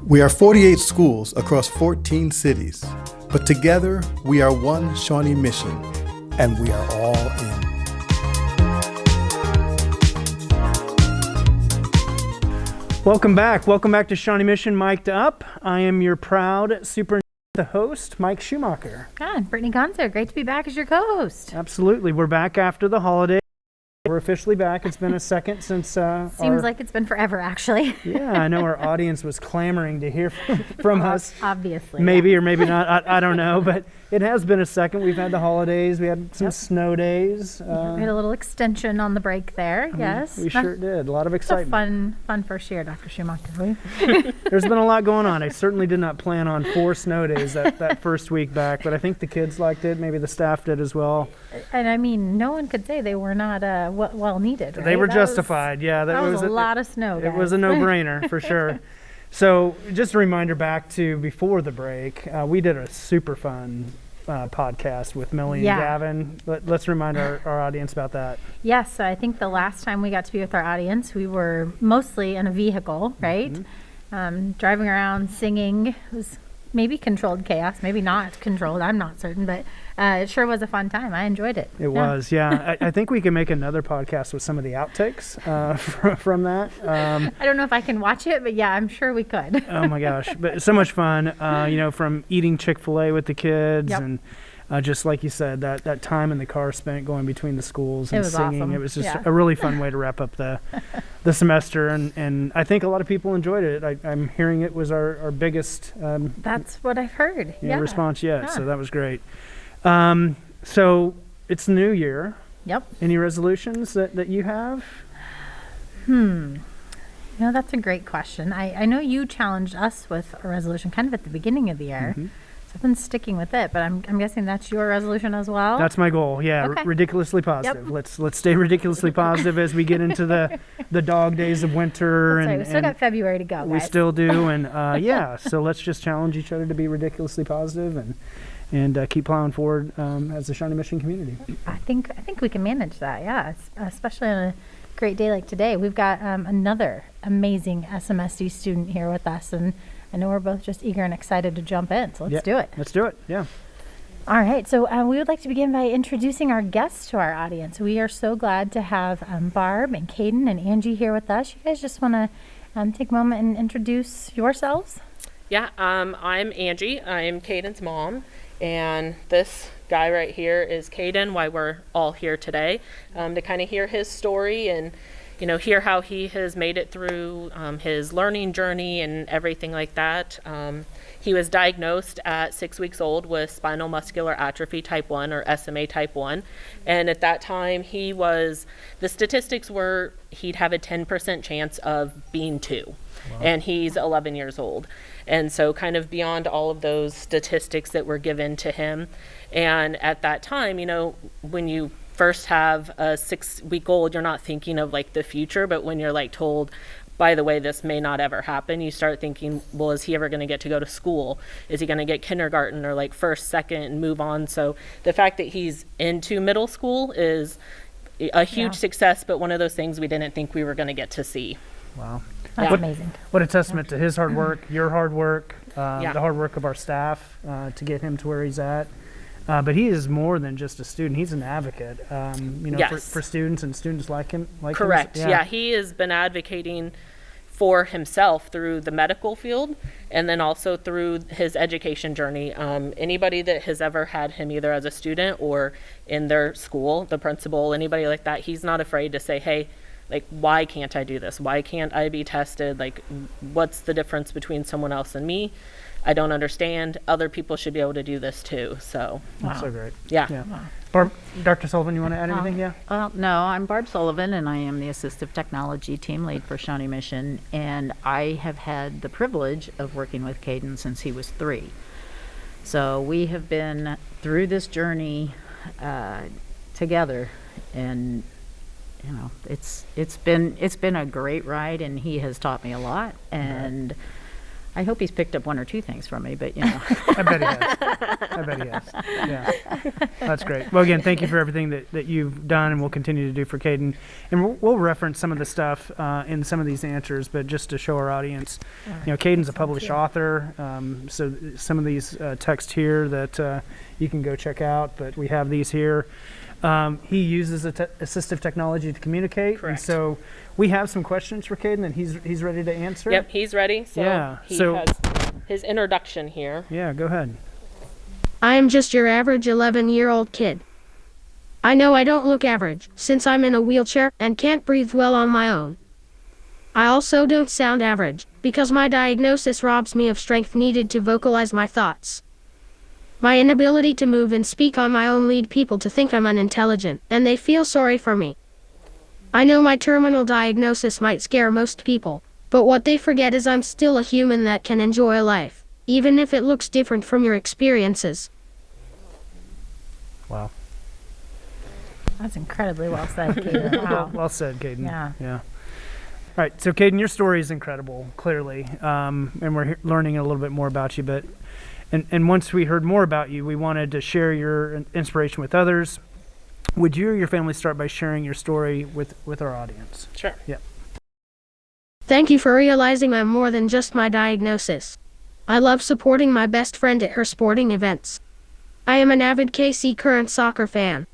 We are 48 schools across 14 cities, but together we are one Shawnee mission, and we are all in. Welcome back to Shawnee Mission Mic'd Up. I am your proud the host, Mike Schumacher. Brittany Gonzo, great to be back as your co-host. Absolutely, we're back after the holiday. We're officially back. It's been a second since Seems like it's been forever, actually. Yeah, I know our audience was clamoring to hear from us. Obviously. Maybe yeah. or maybe not. I don't know, but it has been a second. We've had the holidays. We had some snow days. We had a little extension on the break there, yes. We sure did. A lot of excitement. It's a fun first year, Dr. Schumacher. There's been a lot going on. I certainly did not plan on 4 snow days that first week back, but I think the kids liked it. Maybe the staff did as well. And I mean, no one could say they were not well needed, right? They were justified, yeah. That was a lot of snow, guys. It was a no-brainer, for sure. So just a reminder back to before the break, we did a super fun podcast with Millie and Gavin. Let's remind our audience about that. Yes, so I think the last time we got to be with our audience, we were mostly in a vehicle, right? Mm-hmm. Driving around, singing. It was maybe controlled chaos, maybe not controlled. I'm not certain, but it sure was a fun time. I enjoyed it. It was, yeah. I think we can make another podcast with some of the outtakes from that. I don't know if I can watch it, but yeah, I'm sure we could. Oh my gosh, but so much fun. From eating Chick-fil-A with the kids and just like you said, that time in the car spent going between the schools and singing. Awesome. It was just a really fun way to wrap up the semester, and I think a lot of people enjoyed it. I'm hearing it was our biggest that's what I've heard. Response yet. So that was great. So it's the new year. Yep. Any resolutions that you have? That's a great question. I know you challenged us with a resolution kind of at the beginning of the year. Mm-hmm. I've been sticking with it, but I'm guessing that's your resolution as well? That's my goal, yeah. Okay. Ridiculously positive. Yep. Let's stay ridiculously positive as we get into the dog days of winter. That's right. We still got February to go, guys. We still do, and so let's just challenge each other to be ridiculously positive and keep plowing forward as a Shawnee Mission community. I think we can manage that, yeah, especially on a great day like today. We've got another amazing SMSD student here with us, and I know we're both just eager and excited to jump in, so let's do it. Let's do it, yeah. All right, so we would like to begin by introducing our guests to our audience. We are so glad to have Barb and Kaden and Angie here with us. You guys just want to take a moment and introduce yourselves? Yeah, I'm Angie. I'm Kaden's mom, and this guy right here is Kaden, why we're all here today, to kind of hear his story and hear how he has made it through his learning journey and everything like that. He was diagnosed at 6 weeks old with spinal muscular atrophy type 1 or SMA type 1. And at that time, the statistics were he'd have a 10% chance of being 2. Wow. And he's 11 years old. And so kind of beyond all of those statistics that were given to him. And at that time, when you first have a 6-week-old, you're not thinking of like the future, but when you're like told, by the way, this may not ever happen, you start thinking, well, is he ever going to get to go to school? Is he going to get kindergarten or like first, second, and move on? So the fact that he's into middle school is a huge success, but one of those things we didn't think we were going to get to see. Wow. That's amazing. What a testament to his hard work, your hard work, the hard work of our staff to get him to where he's at. But he is more than just a student. He's an advocate, for students and students like him. Correct. Yeah, he has been advocating for himself through the medical field and then also through his education journey. Anybody that has ever had him either as a student or in their school, the principal, anybody like that, he's not afraid to say, hey, like, why can't I do this? Why can't I be tested? Like, what's the difference between someone else and me? I don't understand. Other people should be able to do this too. So that's so great. Yeah. Wow. Barb, Dr. Sullivan, you want to add anything? No, I'm Barb Sullivan, and I am the Assistive Technology Team Lead for Shawnee Mission, and I have had the privilege of working with Kaden since he was 3. So we have been through this journey together, and it's been a great ride, and he has taught me a lot, and I hope he's picked up one or two things from me, but you know. I bet he has. Yeah. That's great. Well, again, thank you for everything that you've done and will continue to do for Kaden. And we'll reference some of the stuff in some of these answers, but just to show our audience, Kaden's a published author, so some of these texts here that you can go check out, but we have these here. He uses assistive technology to communicate. Correct. And so we have some questions for Kaden that he's ready to answer. Yep, he's ready. So he has his introduction here. Yeah, go ahead. I am just your average 11-year-old kid. I know I don't look average, since I'm in a wheelchair and can't breathe well on my own. I also don't sound average, because my diagnosis robs me of strength needed to vocalize my thoughts. My inability to move and speak on my own lead people to think I'm unintelligent, and they feel sorry for me. I know my terminal diagnosis might scare most people, but what they forget is I'm still a human that can enjoy life, even if it looks different from your experiences. Wow. That's incredibly well said, Kaden. Wow. Well said, Kaden. Yeah. All right, so Kaden, your story is incredible, clearly, and we're learning a little bit more about you. But and once we heard more about you, we wanted to share your inspiration with others. Would you or your family start by sharing your story with our audience? Sure. Yeah. Thank you for realizing I'm more than just my diagnosis. I love supporting my best friend at her sporting events. I am an avid KC Current soccer fan.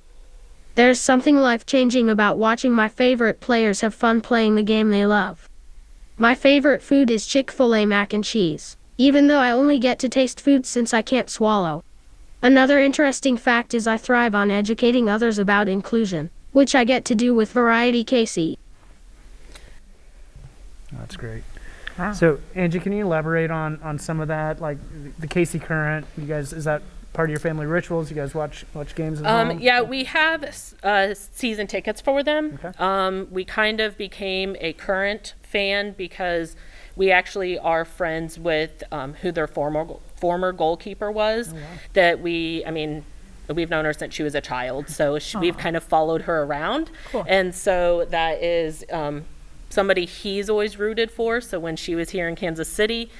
There's something life-changing about watching my favorite players have fun playing the game they love. My favorite food is Chick-fil-A mac and cheese, even though I only get to taste food since I can't swallow. Another interesting fact is I thrive on educating others about inclusion, which I get to do with Variety KC. That's great. Wow. So, Angie, can you elaborate on some of that, like the KC Current? You guys, is that part of your family rituals? You guys watch games at home? Yeah, we have season tickets for them. Okay. We kind of became a Current fan because we actually are friends with who their former goalkeeper was. Oh, wow. That we've known her since she was a child, so we've kind of followed her around. Cool. And so that is somebody he's always rooted for. So when she was here in Kansas City,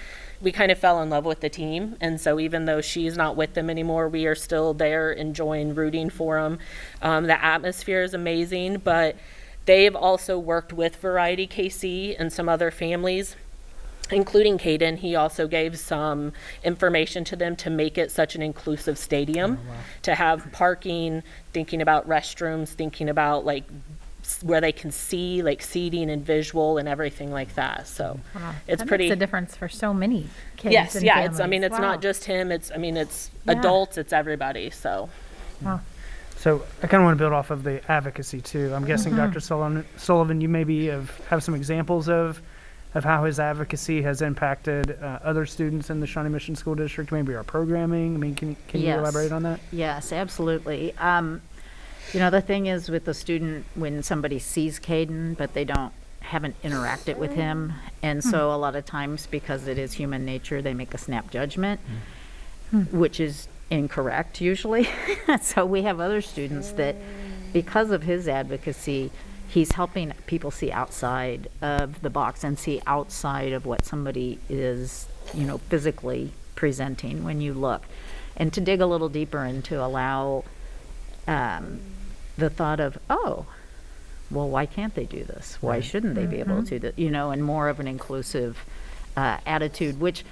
we kind of fell in love with the team. And so even though she's not with them anymore, we are still there enjoying rooting for them. The atmosphere is amazing, but they've also worked with Variety KC and some other families, including Kaden. He also gave some information to them to make it such an inclusive stadium, to have parking, thinking about restrooms, thinking about like where they can see like seating and visual and everything like that. So it's That pretty. makes a difference for so many kids. Yes, and yeah. families. It's not just him. It's adults. It's everybody. So. Wow. So I kind of want to build off of the advocacy too. I'm guessing Dr. Sullivan, you maybe have some examples of how his advocacy has impacted other students in the Shawnee Mission School District, maybe our programming. I mean, can you Yes. elaborate on that? Yes, absolutely. The thing is with the student, when somebody sees Kaden, but they haven't interacted with him, and so a lot of times, because it is human nature, they make a snap judgment, which is incorrect usually. So we have other students that, because of his advocacy, he's helping people see outside of the box and see outside of what somebody is, physically presenting when you look, and to dig a little deeper and to allow the thought of, oh, well, why can't they do this? Why shouldn't they be able to do, and more of an inclusive attitude, which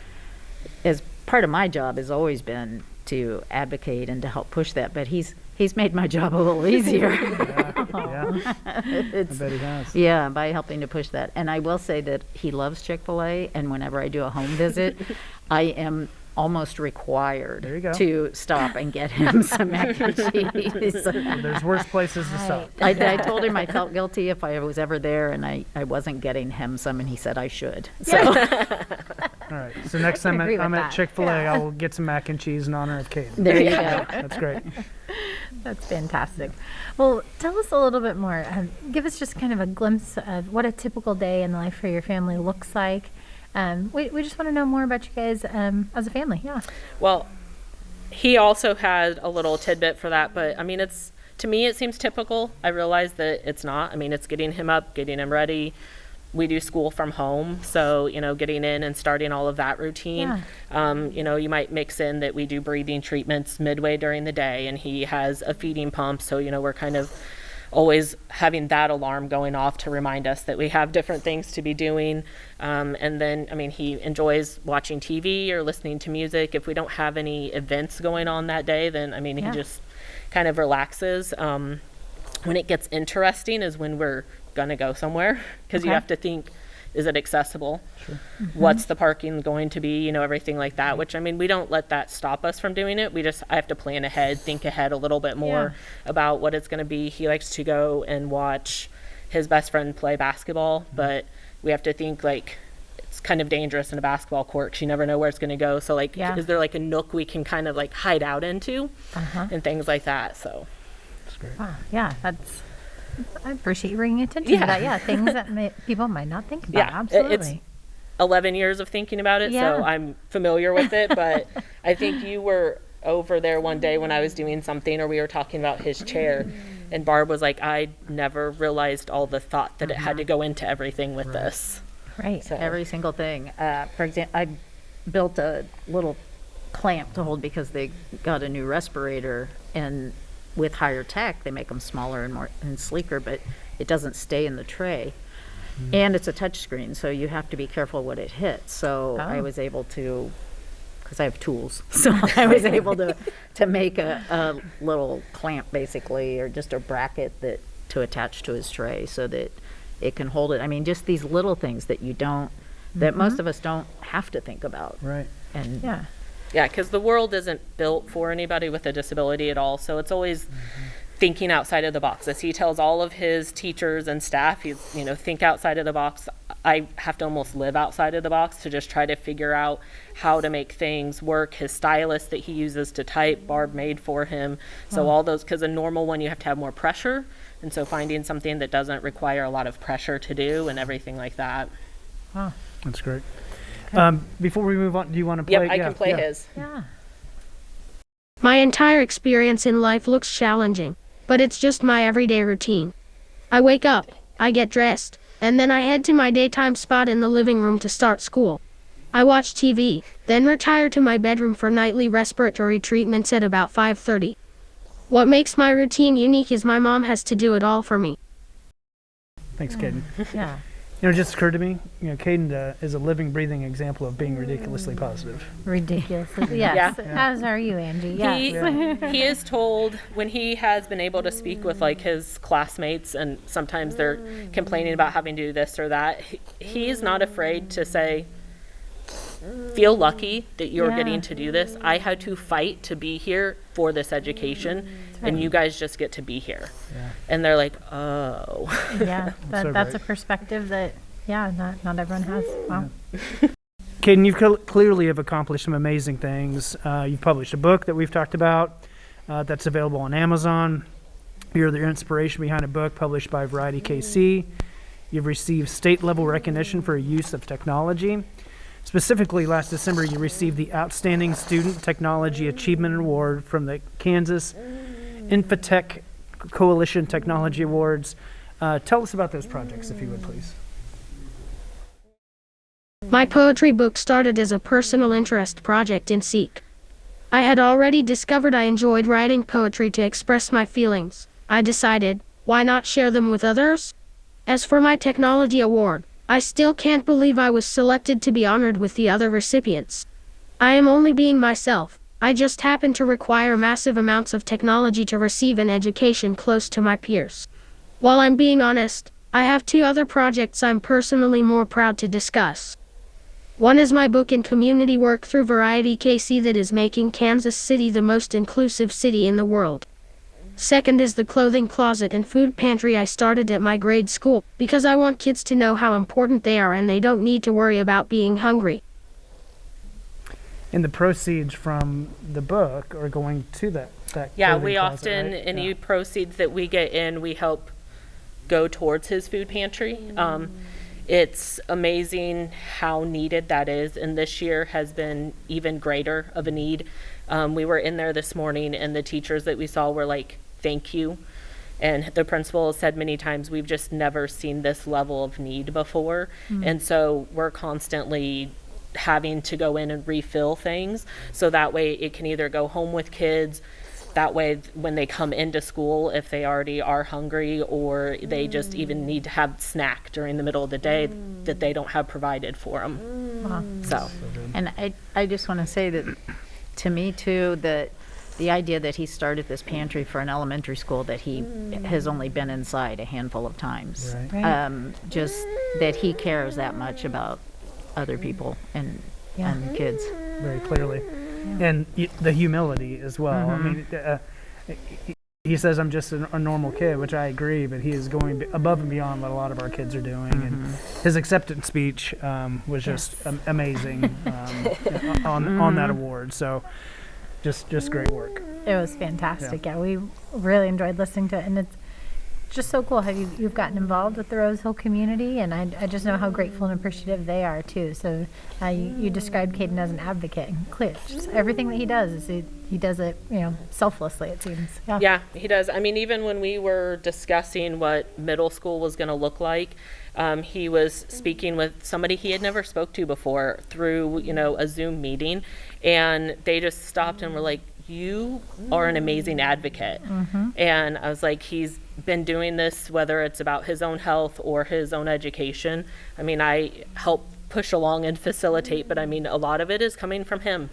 as part of my job has always been to advocate and to help push that, but he's made my job a little easier. Yeah. I bet he has. Yeah, by helping to push that. And I will say that he loves Chick-fil-A, and whenever I do a home visit, I am almost required to stop and get him some mac and cheese. There's worse places to stop. I told him I felt guilty if I was ever there and I wasn't getting him some, and he said I should. So. All right. So next time I'm at Chick-fil-A, I will get some mac and cheese in honor of Kaden. There you go. That's great. That's fantastic. Well, tell us a little bit more. Give us just kind of a glimpse of what a typical day in the life for your family looks like. We just want to know more about you guys as a family. Yeah. Well, he also had a little tidbit for that, but I mean, to me, it seems typical. I realize that it's not. I mean, it's getting him up, getting him ready, we do school from home, so getting in and starting all of that routine. You might mix in that we do breathing treatments midway during the day, and he has a feeding pump, so we're kind of always having that alarm going off to remind us that we have different things to be doing. And then he enjoys watching TV or listening to music. If we don't have any events going on that day, then he just kind of relaxes. When it gets interesting is when we're going to go somewhere, because you have to think, is it accessible? Sure. What's the parking going to be? Everything like that, which we don't let that stop us from doing it. I have to plan ahead, think ahead a little bit more about what it's going to be. He likes to go and watch his best friend play basketball, but we have to think it's kind of dangerous in a basketball court, 'cause you never know where it's going to go. So is there a nook we can kind of hide out into and things like that? So that's great. Wow. Yeah, I appreciate you bringing attention to that. Yeah, things that people might not think about. Absolutely. It's 11 years of thinking about it, so I'm familiar with it. But I think you were over there one day when I was doing something, or we were talking about his chair, and Barb was like, I never realized all the thought that it had to go into everything with this. Right. So. Every single thing. For example, I built a little clamp to hold because they got a new respirator, and with higher tech, they make them smaller and more and sleeker, but it doesn't stay in the tray. And it's a touch screen, so you have to be careful what it hits. So I was able to, because I have tools, so I was able to make a little clamp, basically, or just a bracket to attach to his tray so that it can hold it. Just these little things that that most of us don't have to think about. Right. And yeah, because the world isn't built for anybody with a disability at all, so it's always thinking outside of the box. As he tells all of his teachers and staff, he's think outside of the box. I have to almost live outside of the box to just try to figure out how to make things work. His stylus that he uses to type, Barb made for him. So all those, because a normal one you have to have more pressure, and so finding something that doesn't require a lot of pressure to do and everything like that. Wow, that's great. Before we move on, do you want to play? Yep, I can play his. Yeah. My entire experience in life looks challenging, but it's just my everyday routine. I wake up, I get dressed, and then I head to my daytime spot in the living room to start school. I watch TV, then retire to my bedroom for nightly respiratory treatments at about 5:30. What makes my routine unique is my mom has to do it all for me. Thanks, Kaden. Yeah. It just occurred to me, Kaden is a living, breathing example of being ridiculously positive. Ridiculously. Yes. Yeah. As are you, Angie. Yes. He is told when he has been able to speak with his classmates, and sometimes they're complaining about having to do this or that, he is not afraid to say, feel lucky that you're getting to do this. I had to fight to be here for this education, and you guys just get to be here. Yeah. And they're like, oh. Yeah, that's a perspective that, not everyone has. Wow. Kaden, you clearly have accomplished some amazing things. You've published a book that we've talked about that's available on Amazon. You're the inspiration behind a book published by Variety KC. You've received state-level recognition for use of technology. Specifically, last December, you received the Outstanding Student Technology Achievement Award from the Kansas Infotech Coalition Technology Awards. Tell us about those projects, if you would, please. My poetry book started as a personal interest project in Seek. I had already discovered I enjoyed writing poetry to express my feelings. I decided, why not share them with others? As for my technology award, I still can't believe I was selected to be honored with the other recipients. I am only being myself. I just happen to require massive amounts of technology to receive an education close to my peers. While I'm being honest, I have 2 other projects I'm personally more proud to discuss. One is my book in community work through Variety KC that is making Kansas City the most inclusive city in the world. Second is the clothing closet and food pantry I started at my grade school, because I want kids to know how important they are and they don't need to worry about being hungry. And the proceeds from the book are going to that we closet, often, right? any proceeds that we get in, we help go towards his food pantry. It's amazing how needed that is, and this year has been even greater of a need. We were in there this morning, and the teachers that we saw were like, thank you. And the principal has said many times, we've just never seen this level of need before. And so we're constantly having to go in and refill things, so that way it can either go home with kids, that way when they come into school, if they already are hungry or they just even need to have snack during the middle of the day, that they don't have provided for them. So And I just want to say that, to me too, that the idea that he started this pantry for an elementary school that he has only been inside a handful of times, just that he cares that much about other people and kids. Very clearly. And the humility as well. I mean, he says, I'm just a normal kid, which I agree, but he is going above and beyond what a lot of our kids are doing. And his acceptance speech was just amazing on that award. So just great work. It was fantastic. Yeah, we really enjoyed listening to it. And it's just so cool how you've gotten involved with the Rose Hill community, and I just know how grateful and appreciative they are too. So you described Kaden as an advocate, and clear, just everything that he does is he does it, selflessly, it seems. Yeah, he does. I mean, even when we were discussing what middle school was going to look like, he was speaking with somebody he had never spoke to before through a Zoom meeting, and they just stopped and were like, you are an amazing advocate. And I was like, he's been doing this, whether it's about his own health or his own education. I mean, I help push along and facilitate, but I mean, a lot of it is coming from him.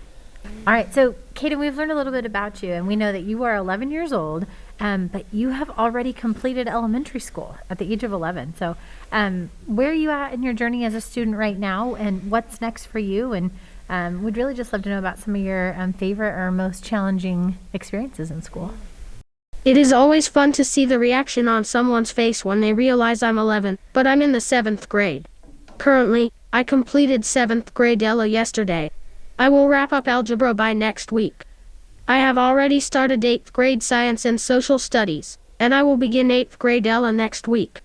All right, so Kaden, we've learned a little bit about you, and we know that you are 11 years old, but you have already completed elementary school at the age of 11. So where are you at in your journey as a student right now, and what's next for you? And we'd really just love to know about some of your favorite or most challenging experiences in school. It is always fun to see the reaction on someone's face when they realize I'm 11, but I'm in the 7th grade. Currently, I completed 7th grade ELA yesterday. I will wrap up algebra by next week. I have already started 8th grade science and social studies, and I will begin 8th grade ELA next week.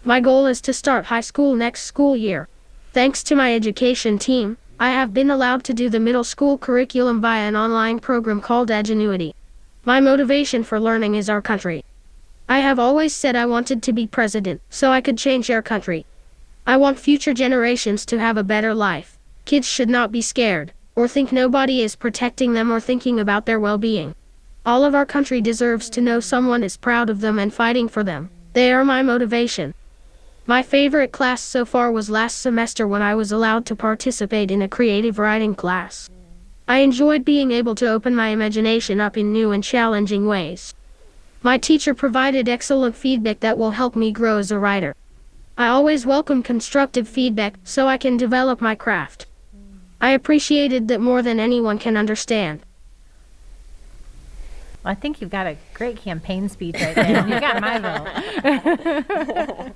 My goal is to start high school next school year. Thanks to my education team, I have been allowed to do the middle school curriculum via an online program called Edgenuity. My motivation for learning is our country. I have always said I wanted to be president, so I could change our country. I want future generations to have a better life. Kids should not be scared, or think nobody is protecting them or thinking about their well-being. All of our country deserves to know someone is proud of them and fighting for them. They are my motivation. My favorite class so far was last semester when I was allowed to participate in a creative writing class. I enjoyed being able to open my imagination up in new and challenging ways. My teacher provided excellent feedback that will help me grow as a writer. I always welcome constructive feedback so I can develop my craft. I appreciated that more than anyone can understand. Well, I think you've got a great campaign speech right there. You got my vote.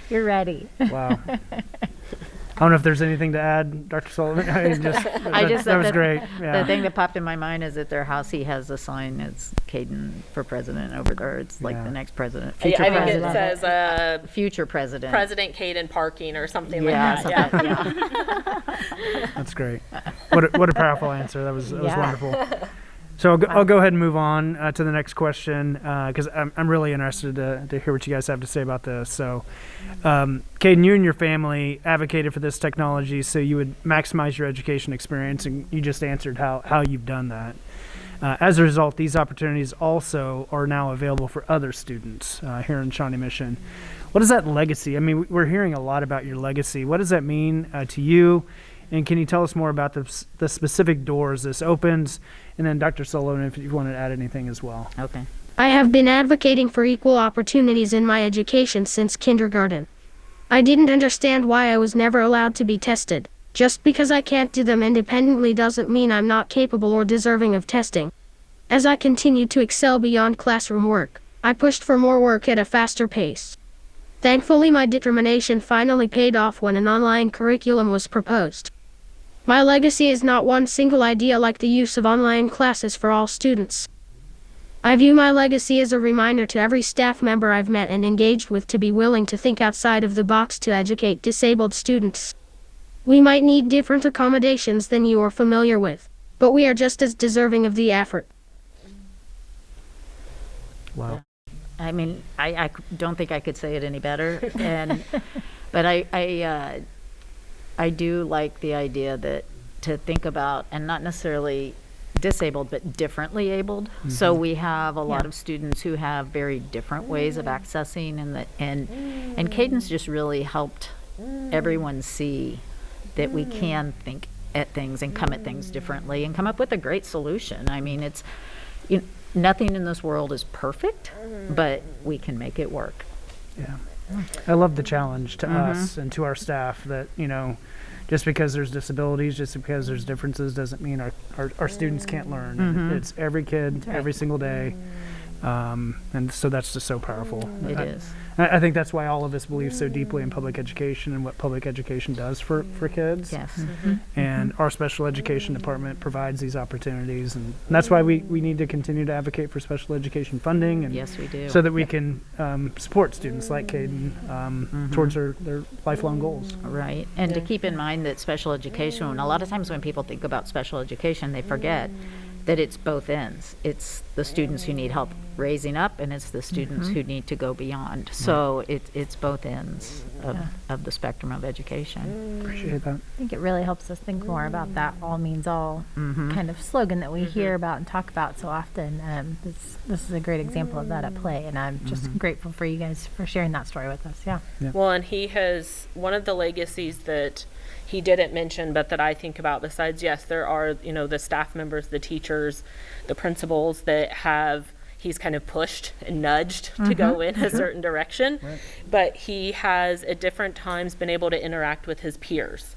You're ready. Wow. I don't know if there's anything to add, Dr. Sullivan. That was great. Yeah. The thing that popped in my mind is at their house he has a sign that's Kaden for president over there. It's like the next president. I think it says future president. President Kaden parking or something like that. Yeah. That's great. What a powerful answer. That was wonderful. So I'll go ahead and move on to the next question because I'm really interested to hear what you guys have to say about this. So, Kaden, you and your family advocated for this technology so you would maximize your education experience, and you just answered how you've done that. As a result, these opportunities also are now available for other students here in Shawnee Mission. What is that legacy? I mean, we're hearing a lot about your legacy. What does that mean to you? And can you tell us more about the specific doors this opens? And then Dr. Sullivan, if you want to add anything as well. Okay. I have been advocating for equal opportunities in my education since kindergarten. I didn't understand why I was never allowed to be tested. Just because I can't do them independently doesn't mean I'm not capable or deserving of testing. As I continued to excel beyond classroom work, I pushed for more work at a faster pace. Thankfully, my determination finally paid off when an online curriculum was proposed. My legacy is not one single idea like the use of online classes for all students. I view my legacy as a reminder to every staff member I've met and engaged with to be willing to think outside of the box to educate disabled students. We might need different accommodations than you are familiar with, but we are just as deserving of the effort. Wow. I mean, I don't think I could say it any better. But I do like the idea that to think about, and not necessarily disabled, but differently abled. So we have a lot of students who have very different ways of accessing, and Kaden's just really helped everyone see that we can think at things and come at things differently and come up with a great solution. I mean, nothing in this world is perfect, but we can make it work. Yeah. I love the challenge to us and to our staff that, just because there's disabilities, just because there's differences doesn't mean our students can't learn. It's every kid, every single day. And so that's just so powerful. It is. I think that's why all of us believe so deeply in public education and what public education does for kids. Yes. And our special education department provides these opportunities. And that's why we need to continue to advocate for special education funding. And Yes, we do. so that we can support students like Kaden towards their lifelong goals. Right. And to keep in mind that special education, and a lot of times when people think about special education, they forget that it's both ends. It's the students who need help raising up, and it's the students who need to go beyond. So it's both ends of the spectrum of education. Appreciate that. I think it really helps us think more about that all means all kind of slogan that we hear about and talk about so often. This is a great example of that at play, and I'm just grateful for you guys for sharing that story with us. Yeah. Well, and he has one of the legacies that he didn't mention, but that I think about besides, yes, there are, the staff members, the teachers, the principals that he's kind of pushed and nudged to go in a certain direction, but he has at different times been able to interact with his peers.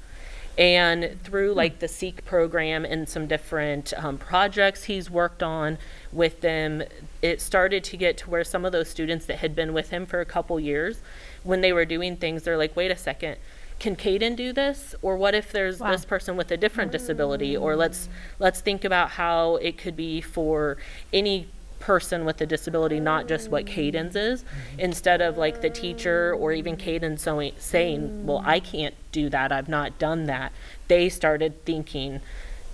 And through like the SEEK program and some different projects he's worked on with them, it started to get to where some of those students that had been with him for a couple years, when they were doing things, they're like, wait a second, can Kaden do this? Or what if there's this person with a different disability? Or let's think about how it could be for any person with a disability, not just what Kaden's is, instead of like the teacher or even Kaden saying, well, I can't do that, I've not done that. They started thinking,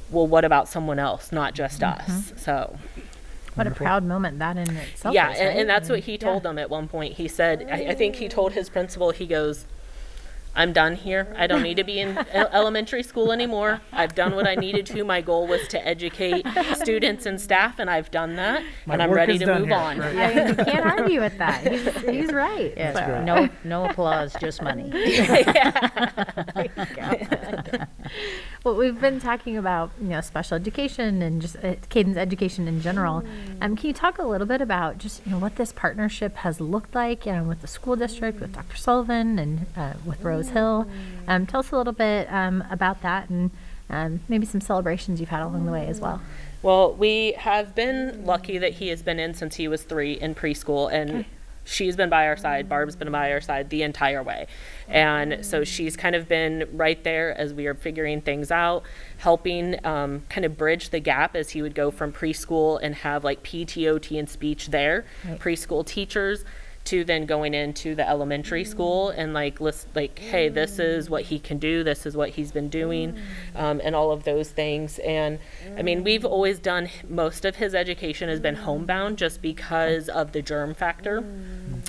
well, what about someone else, not just us? So what a proud moment that in itself yeah, is, right? and that's what he told them at one point. He said, I think he told his principal, he goes, I'm done here. I don't need to be in elementary school anymore. I've done what I needed to. My goal was to educate students and staff, and I've done that, and I'm ready to move on. Right. You can't argue with that. He's right. Yes, So. no applause, just money. Well, we've been talking about special education and just Kaden's education in general. Can you talk a little bit about just what this partnership has looked like with the school district, with Dr. Sullivan, and with Rose Hill? Tell us a little bit about that, and maybe some celebrations you've had along the way as well. Well, we have been lucky that he has been in since he was 3 in preschool, and she's been by our side, Barb's been by our side the entire way. And so she's kind of been right there as we are figuring things out, helping kind of bridge the gap as he would go from preschool and have like PTOT and speech there, preschool teachers, to then going into the elementary school and hey, this is what he can do, this is what he's been doing, and all of those things. And I mean, we've always done, most of his education has been homebound just because of the germ factor.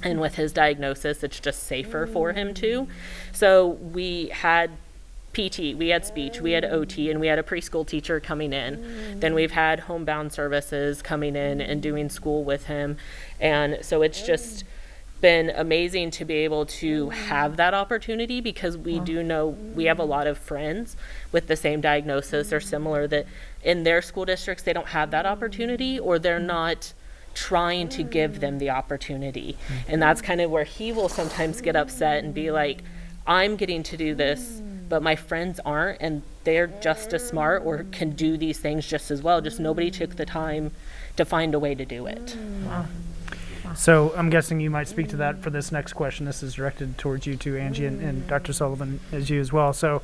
And with his diagnosis, it's just safer for him too. So we had PT, we had speech, we had OT, and we had a preschool teacher coming in. Then we've had homebound services coming in and doing school with him. And so it's just been amazing to be able to have that opportunity, because we do know we have a lot of friends with the same diagnosis or similar that in their school districts they don't have that opportunity, or they're not trying to give them the opportunity. And that's kind of where he will sometimes get upset and be like, I'm getting to do this, but my friends aren't, and they're just as smart or can do these things just as well, just nobody took the time to find a way to do it. Wow. So I'm guessing you might speak to that for this next question. This is directed towards you too, Angie, and Dr. Sullivan, as you as well. So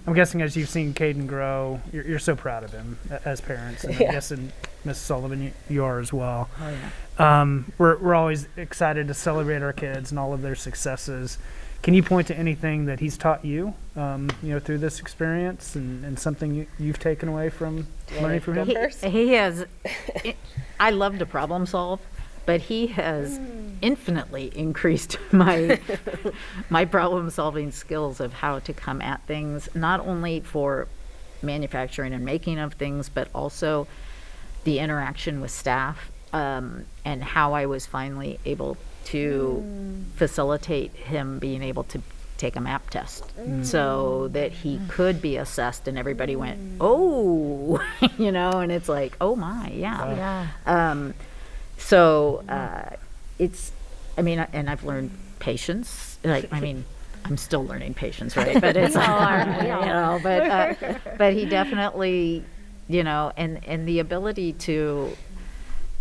I'm guessing as you've seen Kaden grow, you're so proud of him as parents. And I'm guessing, Ms. Sullivan, you are as well. Oh, yeah. We're always excited to celebrate our kids and all of their successes. Can you point to anything that he's taught you, through this experience, and something you've taken away from learning from him? He has. I love to problem solve. but he has infinitely increased my my problem solving skills of how to come at things, not only for manufacturing and making of things, but also the interaction with staff, and how I was finally able to facilitate him being able to take a map test so that he could be assessed, and everybody went, oh, and it's like, oh my, yeah. It's, and I've learned patience, I'm still learning patience, right? But it's, but he definitely, and the ability to,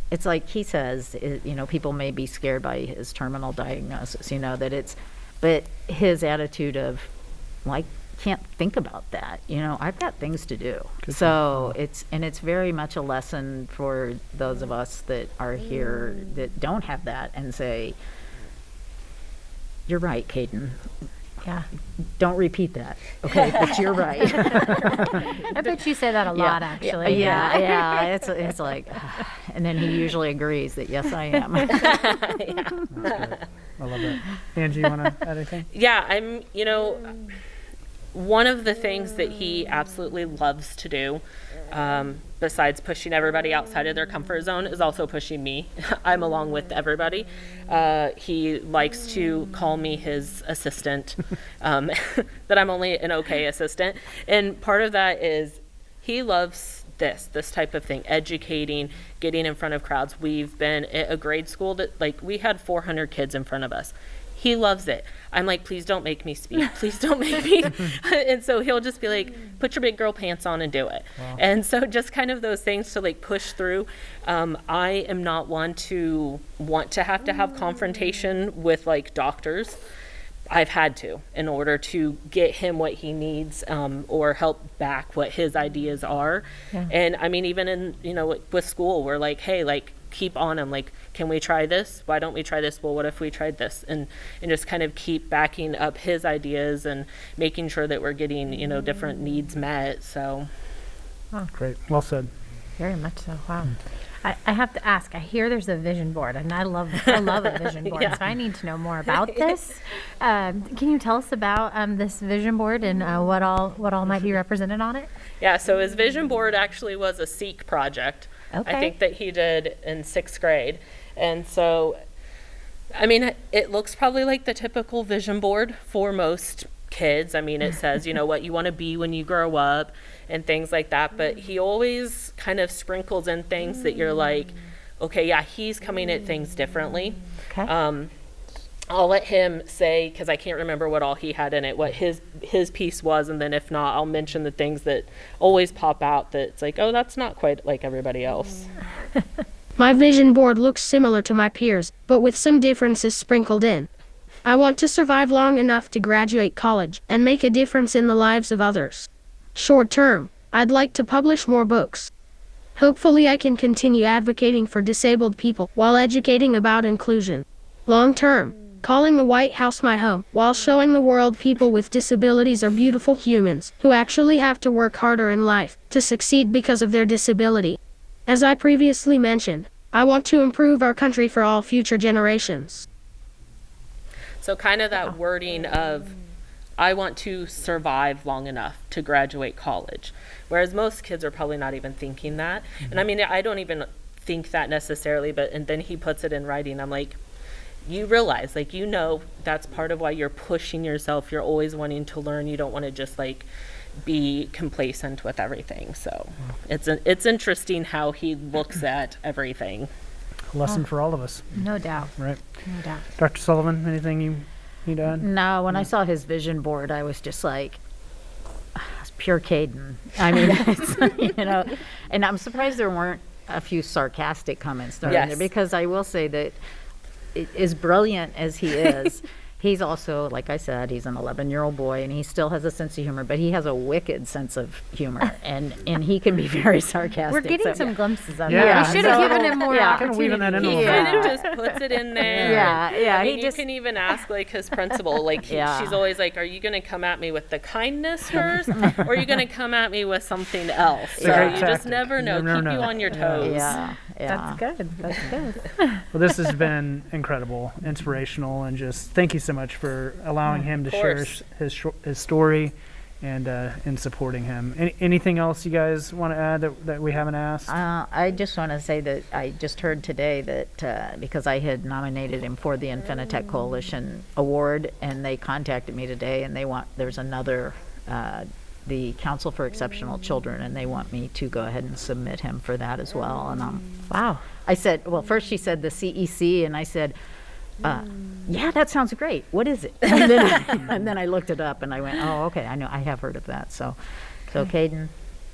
it's like he says, people may be scared by his terminal diagnosis, but his attitude of, well, I can't think about that, I've got things to do. So it's very much a lesson for those of us that are here that don't have that, and say, you're right, Kaden. Yeah. Don't repeat that. Okay, but you're right. I bet you say that a lot, actually. Yeah. It's like, and then he usually agrees that yes, I am. I love that. Angie, you want to add anything? Yeah, one of the things that he absolutely loves to do, besides pushing everybody outside of their comfort zone, is also pushing me. I'm along with everybody. He likes to call me his assistant, that I'm only an okay assistant. And part of that is he loves this type of thing, educating, getting in front of crowds. We've been at a grade school that, we had 400 kids in front of us. He loves it. I'm like, please don't make me speak. Please don't make me. And so he'll just be like, put your big girl pants on and do it. Wow. And so just kind of those things to push through. I am not one to want to have confrontation with doctors. I've had to, in order to get him what he needs, or help back what his ideas are. Yeah. And even in, with school, we're like, hey, keep on him. Can we try this? Why don't we try this? Well, what if we tried this? And just kind of keep backing up his ideas and making sure that we're getting, different needs met. So. Oh, great. Well said. Very much so. Wow. I have to ask, I hear there's a vision board, and I love a vision board, so I need to know more about this. Can you tell us about this vision board and what all might be represented on it? Yeah, so his vision board actually was a SEEK project. Okay. I think that he did in 6th grade. And so, it looks probably like the typical vision board for most kids. It says, what you want to be when you grow up and things like that. But he always kind of sprinkles in things that you're like, okay, yeah, he's coming at things differently. Okay. I'll let him say, because I can't remember what all he had in it, what his piece was, and then if not, I'll mention the things that always pop out that's like, oh, that's not quite like everybody else. My vision board looks similar to my peers, but with some differences sprinkled in. I want to survive long enough to graduate college and make a difference in the lives of others. Short term, I'd like to publish more books. Hopefully I can continue advocating for disabled people while educating about inclusion. Long term, calling the White House my home while showing the world people with disabilities are beautiful humans who actually have to work harder in life to succeed because of their disability. As I previously mentioned, I want to improve our country for all future generations. So kind of that wording of, I want to survive long enough to graduate college. Whereas most kids are probably not even thinking that. And I don't even think that necessarily, and then he puts it in writing. I'm like, you realize, that's part of why you're pushing yourself. You're always wanting to learn. You don't want to just be complacent with everything. So it's interesting how he looks at everything. A lesson for all of us. No doubt. Right. No doubt. Dr. Sullivan, anything you need to add? No, when I saw his vision board, I was just like, it's pure Kaden. It's, and I'm surprised there weren't a few sarcastic comments thrown in there, because I will say that as brilliant as he is, he's also, like I said, he's an 11-year-old boy, and he still has a sense of humor, but he has a wicked sense of humor, and he can be very sarcastic. We're getting some glimpses of it. Yeah. We should have given him more Kind of weaving that in a little He bit. kind of just puts it in there. Yeah. You can even ask his principal. She's always like, "Are you going to come at me with the kindness first, or are you going to come at me with something else?" So you just never know. Keep you on your toes. That's good. That's good. Well, this has been incredible, inspirational, and just thank you so much for allowing him to share his story and supporting him. Anything else you guys want to add that we haven't asked? I just want to say that I just heard today that because I had nominated him for the Infinitec Coalition Award, and they contacted me today, and there's another, the Council for Exceptional Children, and they want me to go ahead and submit him for that as well. And wow. I said, well, first she said the CEC, and I said, yeah, that sounds great. What is it? And then I looked it up, and I went, oh, okay, I know, I have heard of that. So Kaden,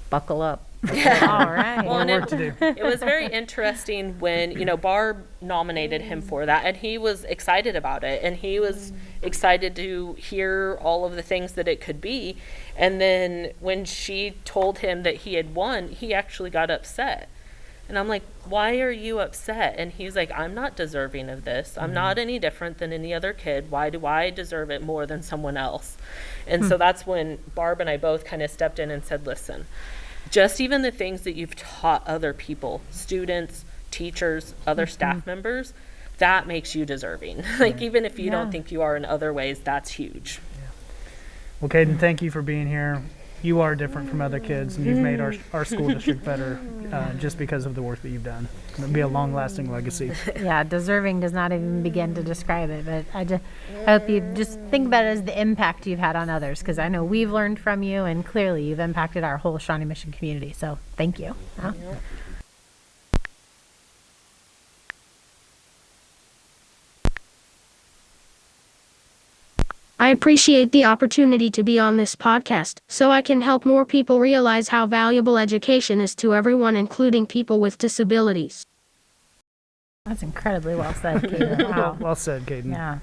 buckle up. All right. Well, More work to do. It was very interesting when, Barb nominated him for that, and he was excited about it, and he was excited to hear all of the things that it could be. And then when she told him that he had won, he actually got upset. And I'm like, why are you upset? And he's like, I'm not deserving of this. I'm not any different than any other kid. Why do I deserve it more than someone else? And so that's when Barb and I both kind of stepped in and said, listen, just even the things that you've taught other people, students, teachers, other staff members, that makes you deserving. Like, even if you don't think you are in other ways, that's huge. Well, Kaden, thank you for being here. You are different from other kids, and you've made our school district better just because of the work that you've done. It'll be a long-lasting legacy. Yeah, deserving does not even begin to describe it, but I hope you just think about it as the impact you've had on others, because I know we've learned from you, and clearly you've impacted our whole Shawnee Mission community, so thank you. I appreciate the opportunity to be on this podcast, so I can help more people realize how valuable education is to everyone, including people with disabilities. That's incredibly well said, Kaden. Wow. Well said, Kaden. Yeah.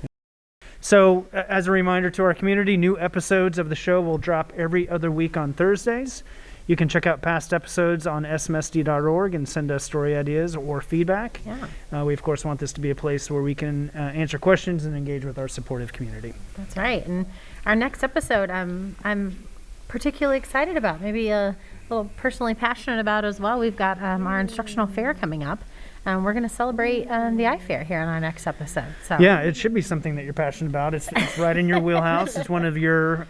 So, as a reminder to our community, new episodes of the show will drop every other week on Thursdays. You can check out past episodes on smsd.org and send us story ideas or feedback. Yeah. We, of course, want this to be a place where we can answer questions and engage with our supportive community. That's right. And our next episode, I'm particularly excited about, maybe a little personally passionate about as well. We've got our instructional fair coming up. We're going to celebrate the iFair here in our next episode. So yeah, it should be something that you're passionate about. It's right in your wheelhouse. It's one of your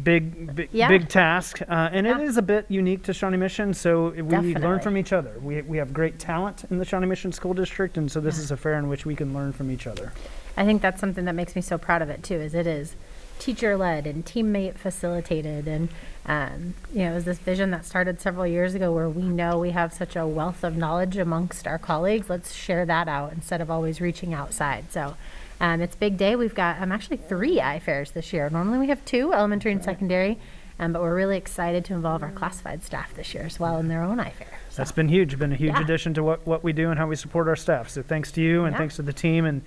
big tasks, and it is a bit unique to Shawnee Mission. So we learn from each other. We have great talent in the Shawnee Mission School District, and so this is a fair in which we can learn from each other. I think that's something that makes me so proud of it too. Is it is teacher-led and teammate facilitated, and it was this vision that started several years ago where we know we have such a wealth of knowledge amongst our colleagues. Let's share that out instead of always reaching outside. So it's big day. We've got actually 3 iFairs this year. Normally we have 2, elementary and secondary, but we're really excited to involve our classified staff this year as well in their own iFair. So that's been huge. Been a huge addition to what we do and how we support our staff. So thanks to you and thanks to the team, and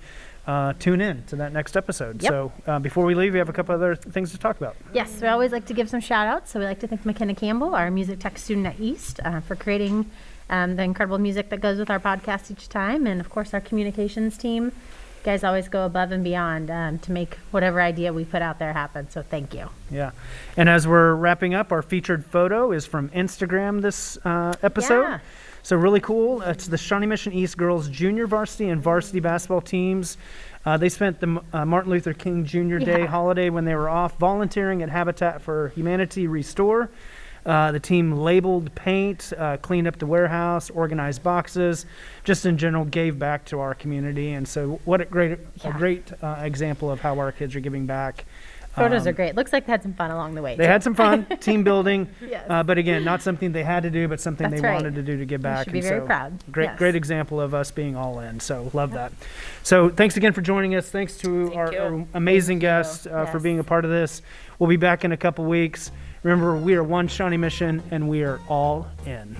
tune in to that next episode. Yep. So before we leave, we have a couple other things to talk about. Yes, we always like to give some shout outs. So we like to thank McKenna Campbell, our music tech student at East, for creating the incredible music that goes with our podcast each time. And of course, our communications team. You guys always go above and beyond to make whatever idea we put out there happen. So thank you. Yeah. And as we're wrapping up, our featured photo is from Instagram this episode. Yeah. So really cool. It's the Shawnee Mission East girls junior varsity and varsity basketball teams. They spent the Martin Luther King Jr. Day holiday when they were off volunteering at Habitat for Humanity Restore. The team labeled paint, cleaned up the warehouse, organized boxes, just in general gave back to our community. And so what a great example of how our kids are giving back. Photos are great. Looks like they had some fun along the way. They had some fun, team building, Yes. But again, not something they had to do, but something That's they right. wanted to do to give back. should be And very so proud. Great example of us being all in. So love that. So thanks again for joining us. Thanks to our amazing guests for Yes. being a part of this. We'll be back in a couple weeks. Remember, we are one Shawnee Mission, and we are all in.